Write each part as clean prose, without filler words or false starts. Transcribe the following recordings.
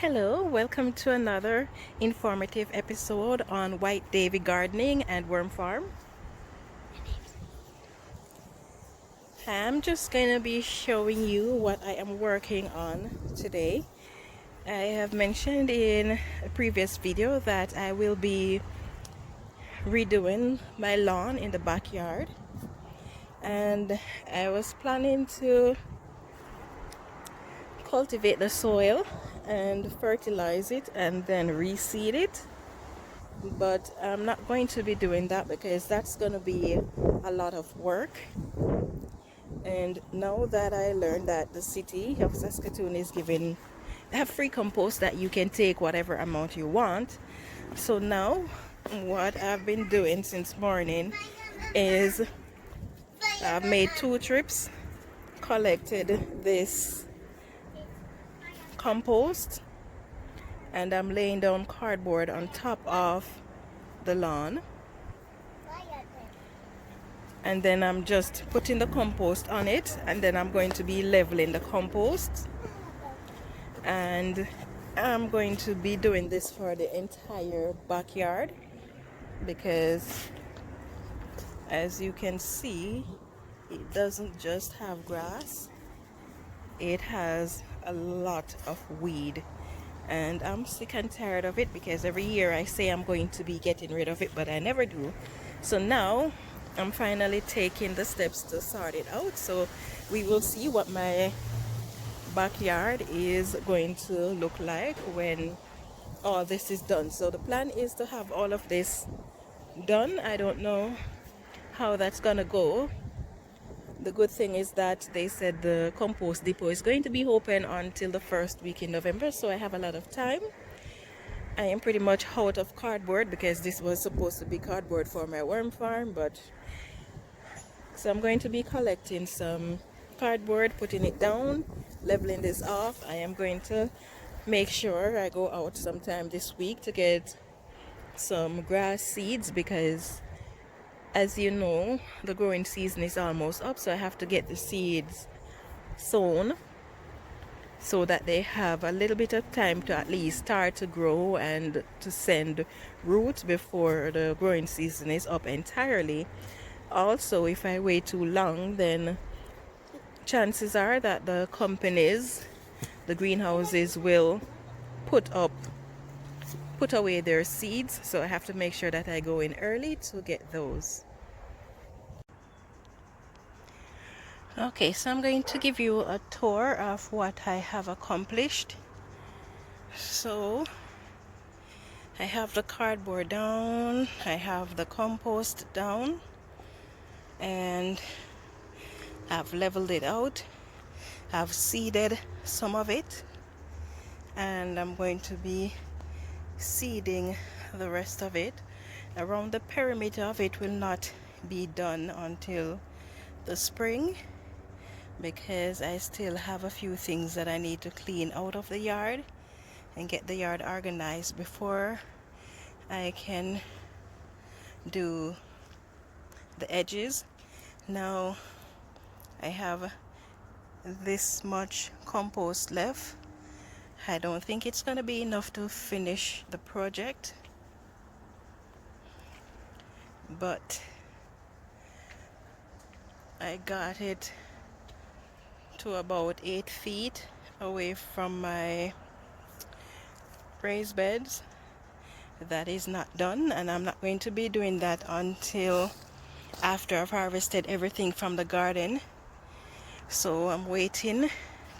Hello, welcome to another informative episode on White Davy Gardening and Worm Farm. I'm just going to be showing you what I am working on today. I have mentioned in a previous video that I will be redoing my lawn in the backyard, and I was planning to cultivate the soil and fertilize it and then reseed it, but I'm not going to be doing that because that's going to be a lot of work. And now that I learned that the city of Saskatoon is giving, they have free compost that you can take whatever amount you want. So now what I've been doing since morning is I've made 2 trips, collected this compost, and I'm laying down cardboard on top of the lawn, and then I'm just putting the compost on it, and then I'm going to be leveling the compost, and I'm going to be doing this for the entire backyard because, as you can see, it doesn't just have grass, it has a lot of weed, and I'm sick and tired of it because every year I say I'm going to be getting rid of it, but I never do. So now I'm finally taking the steps to sort it out. So we will see what my backyard is going to look like when all this is done. So the plan is to have all of this done. I don't know how that's gonna go. The good thing is that they said the compost depot is going to be open until the first week in November, so I have a lot of time. I am pretty much out of cardboard because this was supposed to be cardboard for my worm farm, but so I'm going to be collecting some cardboard, putting it down, leveling this off. I am going to make sure I go out sometime this week to get some grass seeds because, as you know, the growing season is almost up, so I have to get the seeds sown so that they have a little bit of time to at least start to grow and to send roots before the growing season is up entirely. Also, if I wait too long, then chances are that the companies, the greenhouses, will put away their seeds, so I have to make sure that I go in early to get those. Okay, so I'm going to give you a tour of what I have accomplished. So I have the cardboard down, I have the compost down, and I've leveled it out. I've seeded some of it, and I'm going to be seeding the rest of it. Around the perimeter of it will not be done until the spring because I still have a few things that I need to clean out of the yard and get the yard organized before I can do the edges. Now I have this much compost left. I don't think it's gonna be enough to finish the project, but I got it to about 8 feet away from my raised beds. That is not done, and I'm not going to be doing that until after I've harvested everything from the garden. So I'm waiting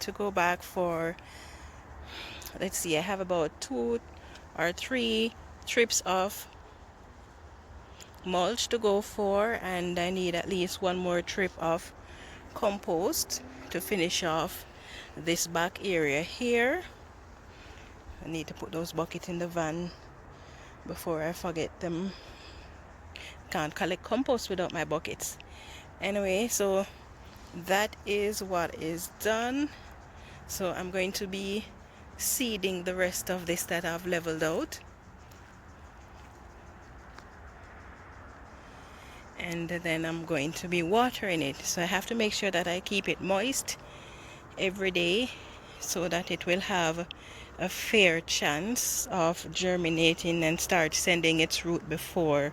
to go back for, let's see, I have about 2 or 3 trips of mulch to go for, and I need at least 1 more trip of compost to finish off this back area here. I need to put those buckets in the van before I forget them. Can't collect compost without my buckets. Anyway, so that is what is done. So I'm going to be seeding the rest of this that I've leveled out, and then I'm going to be watering it. So I have to make sure that I keep it moist every day so that it will have a fair chance of germinating and start sending its root before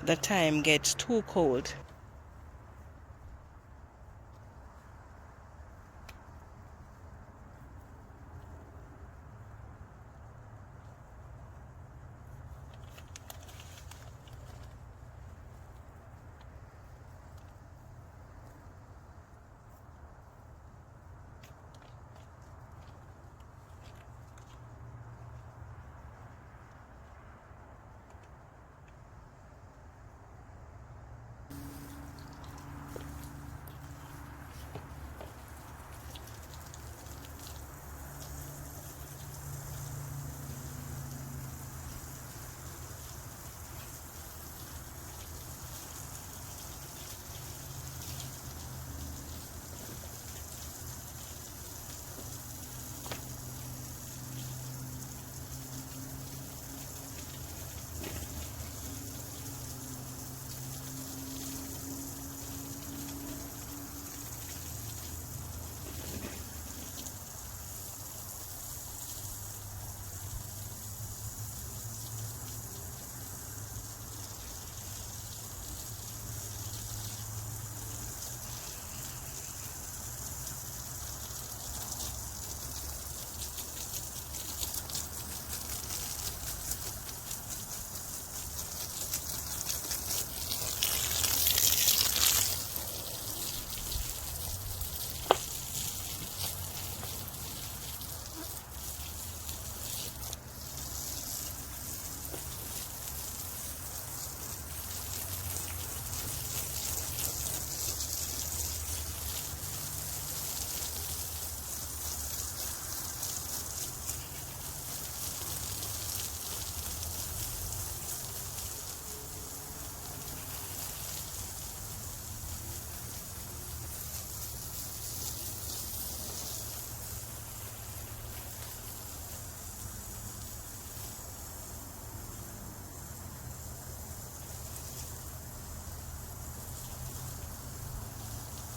the time gets too cold.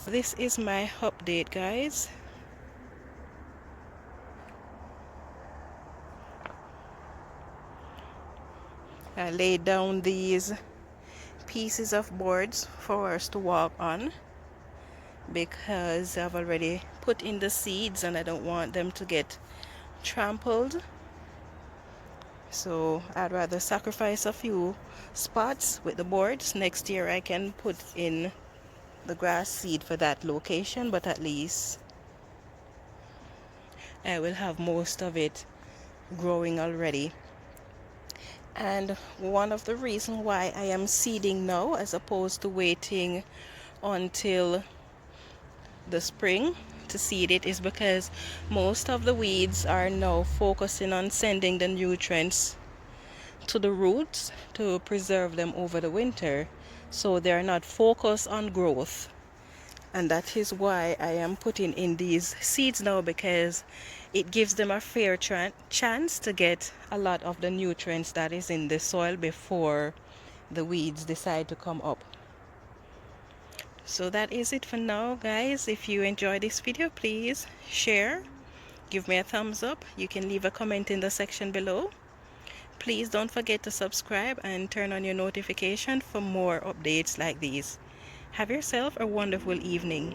This is my update, guys. I laid down these pieces of boards for us to walk on because I've already put in the seeds and I don't want them to get trampled. So I'd rather sacrifice a few spots with the boards. Next year I can put in the grass seed for that location, but at least I will have most of it growing already. And one of the reasons why I am seeding now as opposed to waiting until the spring to seed it is because most of the weeds are now focusing on sending the nutrients to the roots to preserve them over the winter, so they're not focused on growth. And that is why I am putting in these seeds now, because it gives them a fair chance to get a lot of the nutrients that is in the soil before the weeds decide to come up. So that is it for now, guys. If you enjoyed this video, please share, give me a thumbs up. You can leave a comment in the section below. Please don't forget to subscribe and turn on your notification for more updates like these. Have yourself a wonderful evening.